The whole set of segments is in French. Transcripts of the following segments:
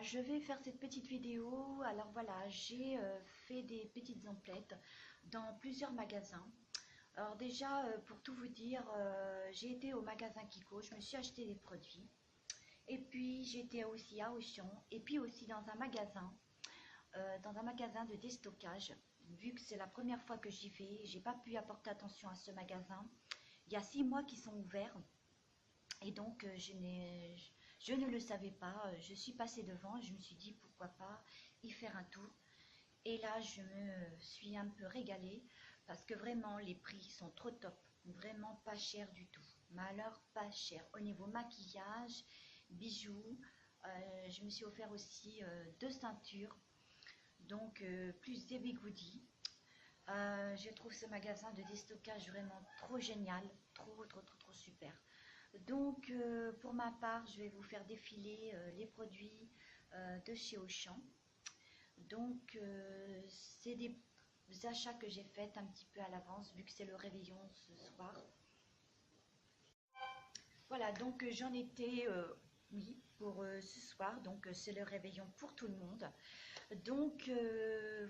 je vais faire cette petite vidéo. Alors voilà, j'ai fait des petites emplettes dans plusieurs magasins. Alors déjà, pour tout vous dire, j'ai été au magasin Kiko, je me suis acheté des produits. Et puis j'étais aussi à Auchan, et puis aussi dans un magasin de déstockage. Vu que c'est la première fois que j'y vais, j'ai pas pu apporter attention à ce magasin. Il y a 6 mois qu'ils sont ouverts. Et donc, je ne le savais pas. Je suis passée devant et je me suis dit pourquoi pas y faire un tour. Et là, je me suis un peu régalée parce que vraiment, les prix sont trop top. Vraiment pas cher du tout. Mais alors, pas cher. Au niveau maquillage, bijoux, je me suis offert aussi 2 ceintures. Donc, plus des bigoudis. Je trouve ce magasin de déstockage vraiment trop génial. Trop super. Donc, pour ma part, je vais vous faire défiler les produits de chez Auchan. Donc, c'est des achats que j'ai faits un petit peu à l'avance, vu que c'est le réveillon ce soir. Voilà, donc j'en étais, oui, pour ce soir. Donc, c'est le réveillon pour tout le monde. Donc,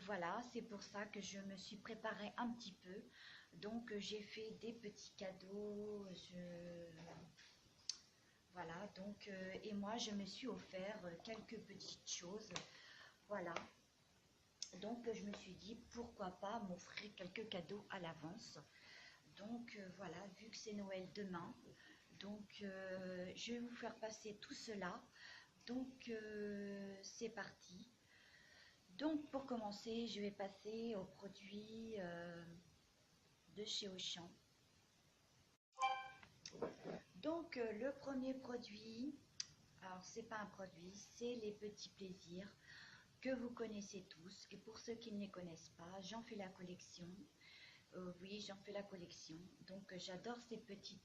voilà, c'est pour ça que je me suis préparée un petit peu. Donc, j'ai fait des petits cadeaux. Voilà, donc, et moi, je me suis offert quelques petites choses. Voilà. Donc, je me suis dit, pourquoi pas m'offrir quelques cadeaux à l'avance. Donc, voilà, vu que c'est Noël demain, donc, je vais vous faire passer tout cela. Donc, c'est parti. Donc, pour commencer, je vais passer aux produits de chez Auchan. Donc, le premier produit, alors c'est pas un produit, c'est les petits plaisirs que vous connaissez tous. Et pour ceux qui ne les connaissent pas, j'en fais la collection. Oui, j'en fais la collection. Donc, j'adore ces petits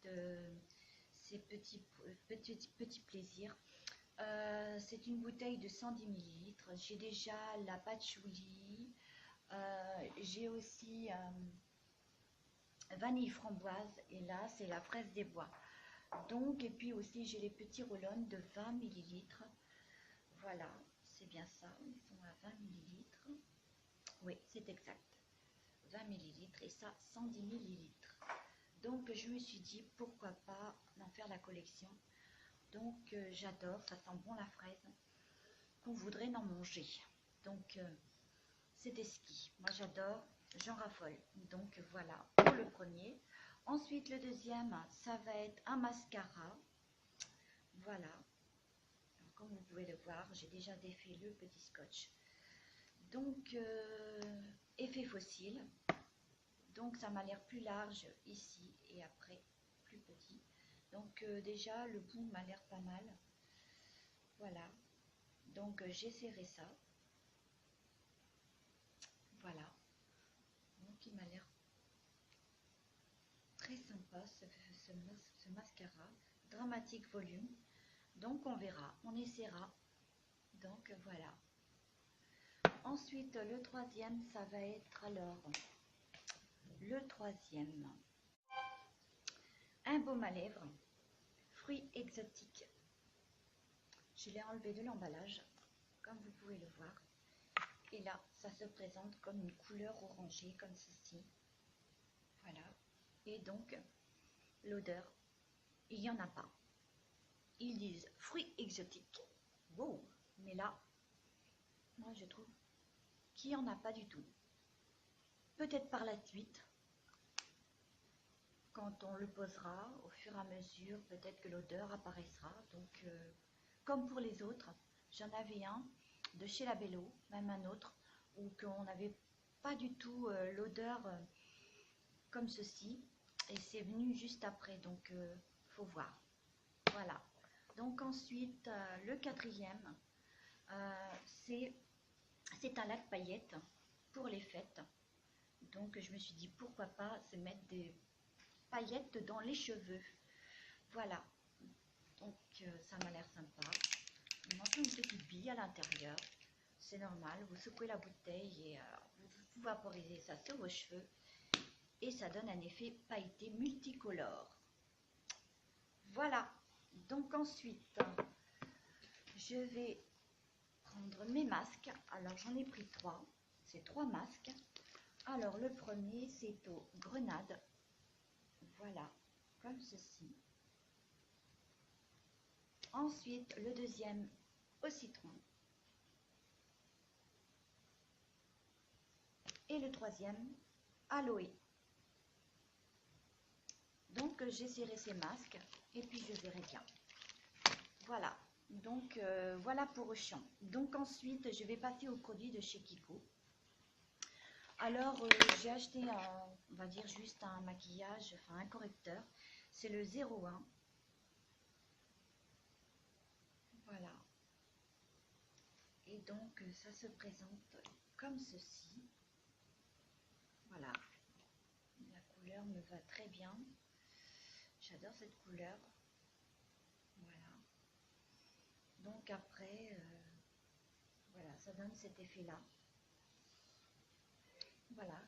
plaisirs. C'est une bouteille de 110 ml. J'ai déjà la patchouli. J'ai aussi vanille framboise. Et là, c'est la fraise des bois. Donc, et puis aussi, j'ai les petits roll-on de 20 ml. Voilà, c'est bien ça. Ils sont à 20 ml. Oui, c'est exact. 20 ml et ça, 110 ml. Donc, je me suis dit, pourquoi pas en faire la collection. Donc, j'adore, ça sent bon la fraise, qu'on voudrait en manger. Donc, c'est des skis. Moi, j'adore, j'en raffole. Donc, voilà pour le premier. Ensuite, le deuxième, ça va être un mascara. Voilà. Alors, comme vous pouvez le voir, j'ai déjà défait le petit scotch. Donc, effet fossile. Donc, ça m'a l'air plus large ici et après plus petit. Donc, déjà, le bout m'a l'air pas mal. Voilà. Donc, j'ai serré ça. Voilà. Donc, il m'a l'air très sympa ce mascara. Dramatique volume. Donc, on verra. On essaiera. Donc, voilà. Ensuite, le troisième, ça va être alors le troisième. Un baume à lèvres. Fruits exotiques. Je l'ai enlevé de l'emballage, comme vous pouvez le voir. Et là, ça se présente comme une couleur orangée, comme ceci. Voilà. Et donc, l'odeur, il n'y en a pas. Ils disent fruits exotiques. Wow. Mais là, moi, je trouve qu'il n'y en a pas du tout. Peut-être par la suite, quand on le posera, au fur et à mesure, peut-être que l'odeur apparaîtra. Donc, comme pour les autres, j'en avais un de chez Labello, même un autre, où qu'on n'avait pas du tout l'odeur comme ceci, et c'est venu juste après, donc faut voir. Voilà. Donc ensuite, le quatrième, c'est un lac paillettes pour les fêtes. Donc je me suis dit pourquoi pas se mettre des paillettes dans les cheveux. Voilà. Donc ça m'a l'air sympa. Il manque une petite bille à l'intérieur. C'est normal, vous secouez la bouteille et vous vaporisez ça sur vos cheveux. Et ça donne un effet pailleté multicolore. Voilà. Donc ensuite, je vais prendre mes masques. Alors j'en ai pris 3. C'est 3 masques. Alors le premier c'est aux grenades. Voilà, comme ceci. Ensuite le deuxième au citron. Et le troisième aloe. Donc j'ai serré ces masques et puis je verrai bien. Voilà, donc voilà pour Auchan. Donc ensuite je vais passer aux produits de chez Kiko. Alors j'ai acheté on va dire juste un maquillage, enfin un correcteur. C'est le 01. Voilà. Et donc ça se présente comme ceci. Voilà. La couleur me va très bien. J'adore cette couleur. Voilà. Donc après, voilà, ça donne cet effet-là. Voilà.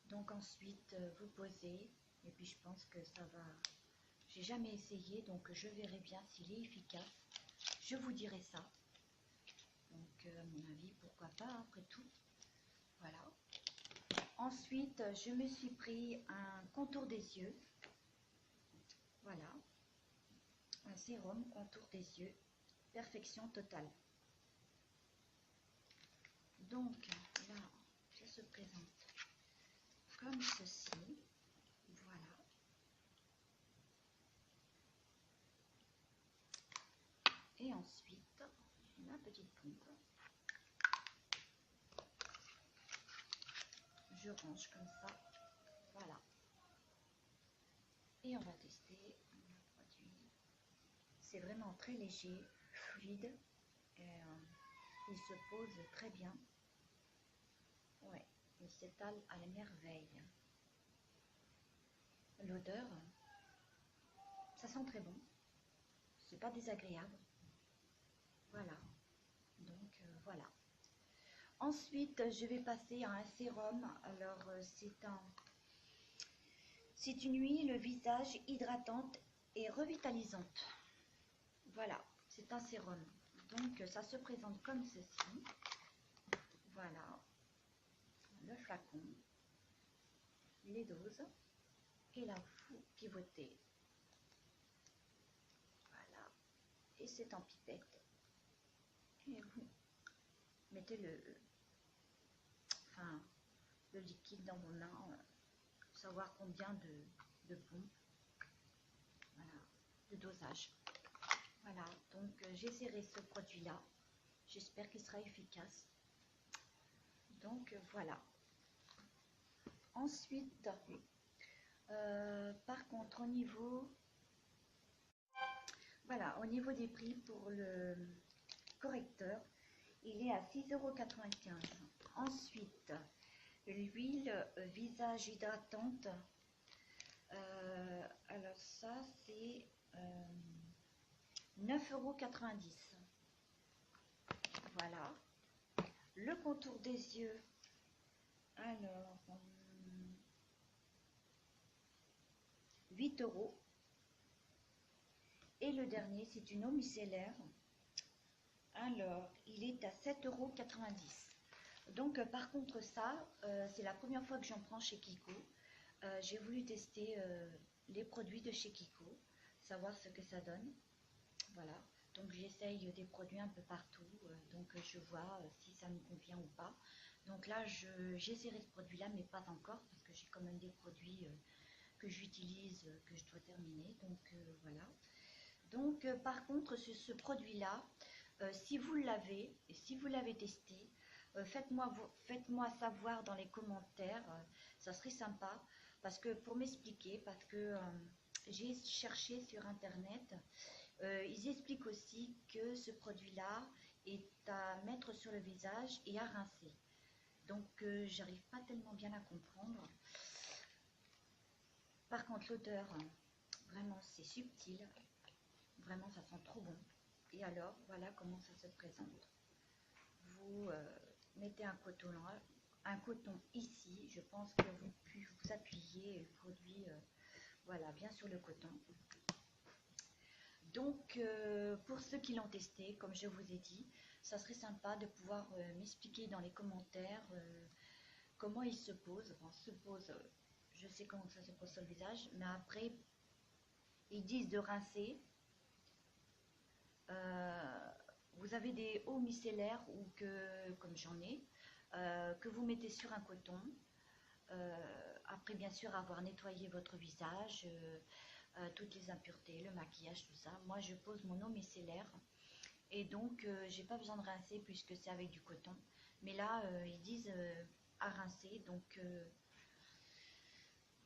Donc ensuite, vous posez. Et puis je pense que ça va... J'ai jamais essayé, donc je verrai bien s'il est efficace. Je vous dirai ça. Donc à mon avis, pourquoi pas, après tout. Voilà. Ensuite, je me suis pris un contour des yeux. Voilà. Un sérum contour des yeux. Perfection totale. Donc là, ça se présente comme ceci. Voilà. Et ensuite, la petite pompe. Je range comme ça. Voilà. Et on va tester le produit. C'est vraiment très léger, fluide. Et, il se pose très bien. Ouais, il s'étale à la merveille. L'odeur, ça sent très bon. C'est pas désagréable. Voilà. Donc voilà. Ensuite, je vais passer à un sérum. Alors, c'est une huile visage hydratante et revitalisante. Voilà, c'est un sérum. Donc, ça se présente comme ceci. Voilà, le flacon, les doses. Et là, vous pivotez. Voilà, et c'est en pipette. Et vous mettez le liquide dans vos mains. Savoir combien de pompes. Voilà, de dosage. Voilà, donc j'ai serré ce produit-là. J'espère qu'il sera efficace. Donc voilà. Ensuite, par contre, au niveau des prix pour le correcteur, il est à 6,95 €. Ensuite, l'huile visage hydratante. Alors ça, c'est 9,90 €. Voilà. Le contour des yeux. Alors, 8 €. Et le dernier, c'est une eau micellaire. Alors, il est à 7,90 €. Donc, par contre, ça, c'est la première fois que j'en prends chez Kiko. J'ai voulu tester les produits de chez Kiko, savoir ce que ça donne. Voilà. Donc, j'essaye des produits un peu partout. Donc, je vois si ça me convient ou pas. Donc là, j'ai essayé ce produit-là, mais pas encore, parce que j'ai quand même des produits que j'utilise, que je dois terminer. Donc, voilà. Donc, par contre, sur ce produit-là, si vous l'avez, et si vous l'avez testé, faites-moi savoir dans les commentaires, ça serait sympa, parce que pour m'expliquer, parce que j'ai cherché sur internet, ils expliquent aussi que ce produit-là est à mettre sur le visage et à rincer. Donc, j'arrive pas tellement bien à comprendre. Par contre, l'odeur, vraiment, c'est subtil. Vraiment, ça sent trop bon. Et alors, voilà comment ça se présente. Vous mettez un coton ici. Je pense que vous appuyez le produit, voilà, bien sur le coton. Donc, pour ceux qui l'ont testé, comme je vous ai dit, Ça serait sympa de pouvoir m'expliquer dans les commentaires comment il se pose. Bon, se pose, je sais comment ça se pose sur le visage, mais après, ils disent de rincer. Vous avez des eaux micellaires ou que, comme j'en ai, que vous mettez sur un coton. Après, bien sûr, avoir nettoyé votre visage, toutes les impuretés, le maquillage, tout ça. Moi, je pose mon eau micellaire et donc, j'ai pas besoin de rincer puisque c'est avec du coton. Mais là, ils disent à rincer, donc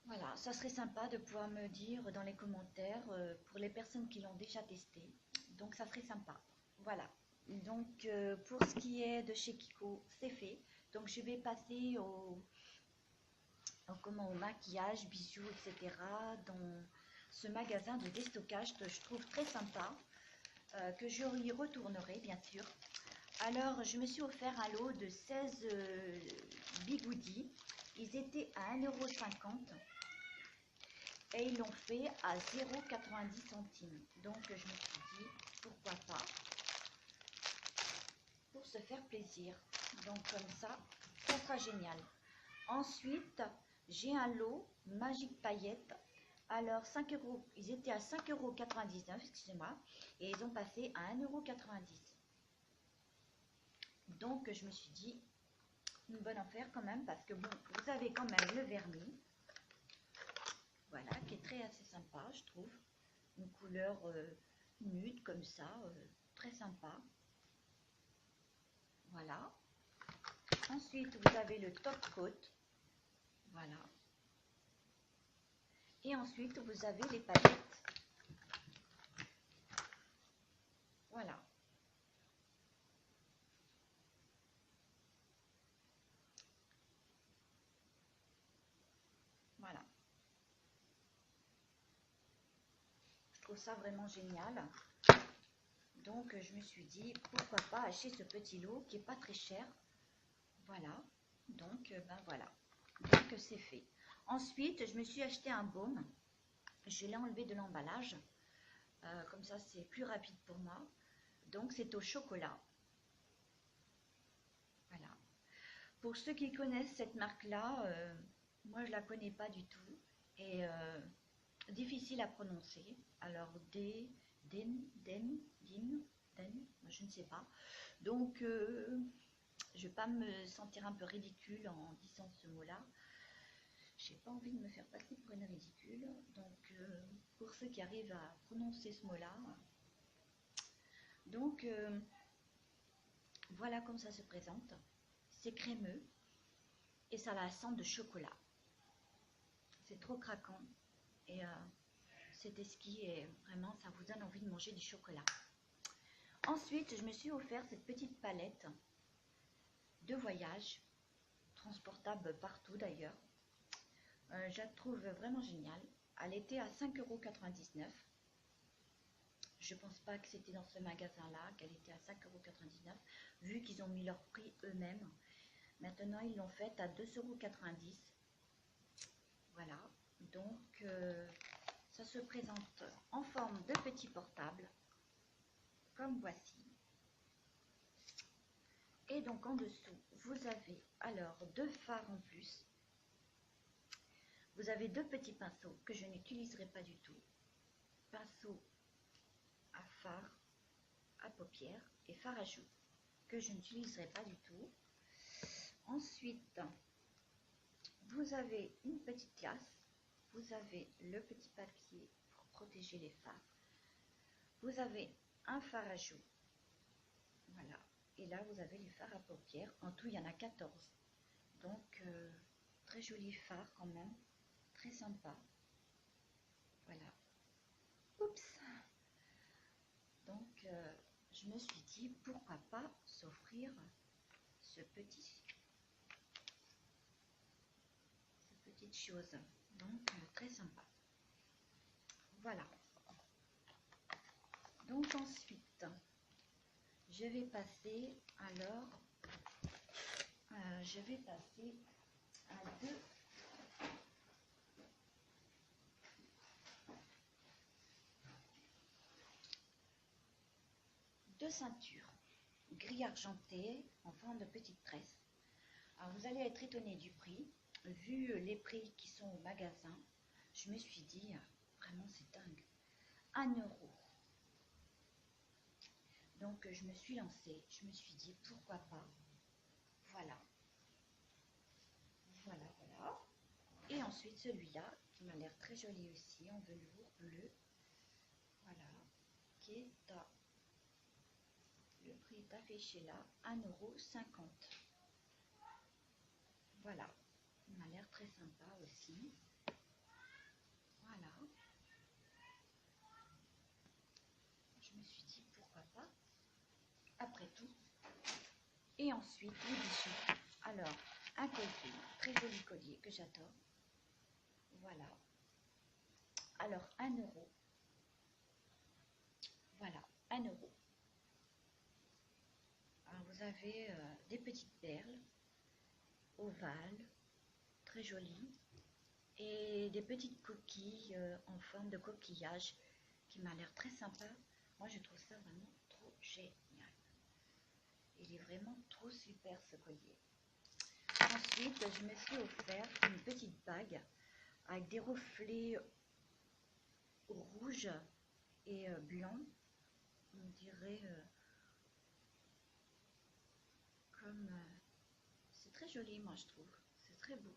voilà, ça serait sympa de pouvoir me dire dans les commentaires pour les personnes qui l'ont déjà testé. Donc, ça serait sympa. Voilà. Donc, pour ce qui est de chez Kiko, c'est fait. Donc, je vais passer au maquillage, bijoux, etc. dans ce magasin de déstockage que je trouve très sympa, que je y retournerai, bien sûr. Alors, je me suis offert un lot de 16 bigoudis. Ils étaient à 1,50 € et ils l'ont fait à 0,90 centimes. Donc, je me suis dit, pourquoi pas, pour se faire plaisir. Donc, comme ça sera génial. Ensuite, j'ai un lot Magique Paillettes. Alors, 5 €, ils étaient à 5,99 €, excusez-moi, et ils ont passé à 1,90 €. Donc, je me suis dit, une bonne affaire quand même, parce que bon, vous avez quand même le vernis, voilà, qui est très assez sympa, je trouve. Une couleur nude comme ça, très sympa. Voilà. Ensuite, vous avez le top coat, voilà. Et ensuite, vous avez les paillettes. Voilà. Voilà. Je trouve ça vraiment génial. Donc, je me suis dit, pourquoi pas acheter ce petit lot qui n'est pas très cher. Voilà. Donc, ben voilà. Donc, c'est fait. Ensuite, je me suis acheté un baume. Je l'ai enlevé de l'emballage. Comme ça, c'est plus rapide pour moi. Donc, c'est au chocolat. Voilà. Pour ceux qui connaissent cette marque-là, moi, je ne la connais pas du tout. Et difficile à prononcer. Alors, je ne sais pas. Donc, je ne vais pas me sentir un peu ridicule en disant ce mot-là. J'ai pas envie de me faire passer pour une ridicule. Donc, pour ceux qui arrivent à prononcer ce mot-là. Donc, voilà comme ça se présente. C'est crémeux et ça a la sent de chocolat. C'est trop craquant et c'est esquis et vraiment ça vous donne envie de manger du chocolat. Ensuite, je me suis offert cette petite palette de voyage, transportable partout d'ailleurs. Je la trouve vraiment géniale. Elle était à 5,99 €. Je ne pense pas que c'était dans ce magasin-là qu'elle était à 5,99 €, vu qu'ils ont mis leur prix eux-mêmes. Maintenant, ils l'ont faite à 2,90 €. Voilà. Donc, ça se présente en forme de petit portable, comme voici. Et donc, en dessous, vous avez alors deux fards en plus. Vous avez deux petits pinceaux que je n'utiliserai pas du tout. Pinceau à fard, à paupières et fard à joues que je n'utiliserai pas du tout. Ensuite, vous avez une petite glace. Vous avez le petit papier pour protéger les fards. Vous avez un fard à joues. Voilà. Et là, vous avez les fards à paupières. En tout, il y en a 14. Donc, très joli fard quand même. Très sympa. Voilà. Oups. Donc, je me suis dit, pourquoi pas s'offrir cette petite chose. Donc, très sympa. Voilà. Donc, ensuite, je vais passer alors, je vais passer à deux ceintures. gris argenté en forme de petite tresse. Alors vous allez être étonné du prix. Vu les prix qui sont au magasin, je me suis dit, vraiment c'est dingue, 1 €. Donc je me suis lancée, je me suis dit pourquoi pas. Voilà, voilà, voilà. Et ensuite celui-là qui m'a l'air très joli aussi en velours bleu. Voilà, qui est à, le prix est affiché là, 1,50 €. Voilà, il m'a l'air très sympa aussi. Voilà, je me suis dit pourquoi pas, après tout. Et ensuite les bijoux. Alors, un collier, très joli collier que j'adore. Voilà. Alors, 1 €. Voilà, 1 €. Alors, vous avez des petites perles ovales, très jolies, et des petites coquilles en forme de coquillage qui m'a l'air très sympa. Moi, je trouve ça vraiment trop génial. Il est vraiment trop super ce collier. Ensuite, je me suis offert une petite bague avec des reflets rouges et blancs. On dirait comme... c'est très joli, moi, je trouve. C'est très beau.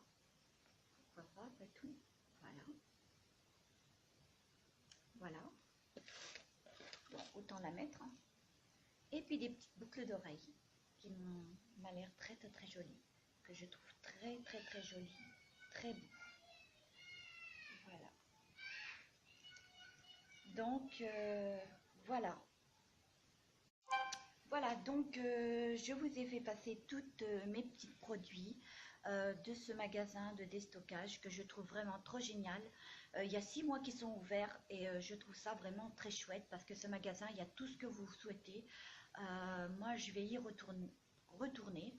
Pourquoi pas, après tout. Voilà. Voilà. Bon, autant la mettre. Hein. Et puis des petites boucles d'oreilles qui m'ont l'air très, très, très jolies. Que je trouve très, très, très jolies. Très beau. Voilà. Donc, voilà. Voilà, donc je vous ai fait passer toutes mes petits produits de ce magasin de déstockage que je trouve vraiment trop génial. Il y a 6 mois qui sont ouverts et je trouve ça vraiment très chouette parce que ce magasin, il y a tout ce que vous souhaitez. Moi, je vais y retourner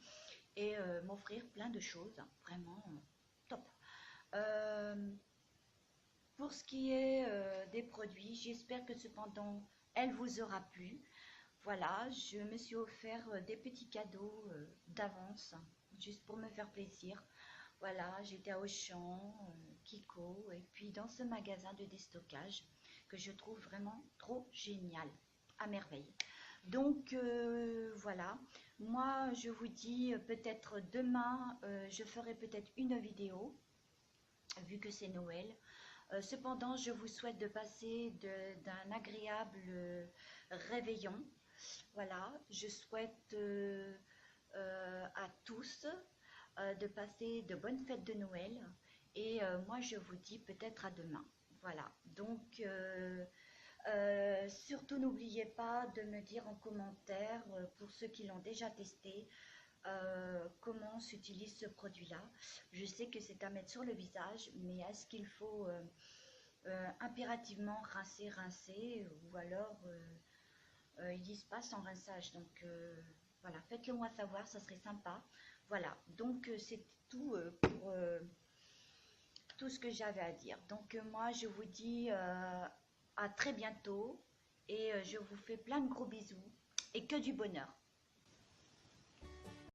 et m'offrir plein de choses, vraiment top. Pour ce qui est des produits, j'espère que cependant, elle vous aura plu. Voilà, je me suis offert des petits cadeaux d'avance, juste pour me faire plaisir. Voilà, j'étais à Auchan, Kiko, et puis dans ce magasin de déstockage que je trouve vraiment trop génial, à merveille. Donc voilà, moi je vous dis peut-être demain, je ferai peut-être une vidéo, vu que c'est Noël. Cependant, je vous souhaite de passer d'un agréable réveillon. Voilà, je souhaite à tous de passer de bonnes fêtes de Noël et moi je vous dis peut-être à demain. Voilà, donc surtout n'oubliez pas de me dire en commentaire pour ceux qui l'ont déjà testé comment s'utilise ce produit-là. Je sais que c'est à mettre sur le visage, mais est-ce qu'il faut impérativement rincer ou alors ils disent pas sans rinçage, donc voilà, faites-le moi savoir, ça serait sympa. Voilà, donc c'est tout pour tout ce que j'avais à dire. Donc moi je vous dis à très bientôt et je vous fais plein de gros bisous et que du bonheur.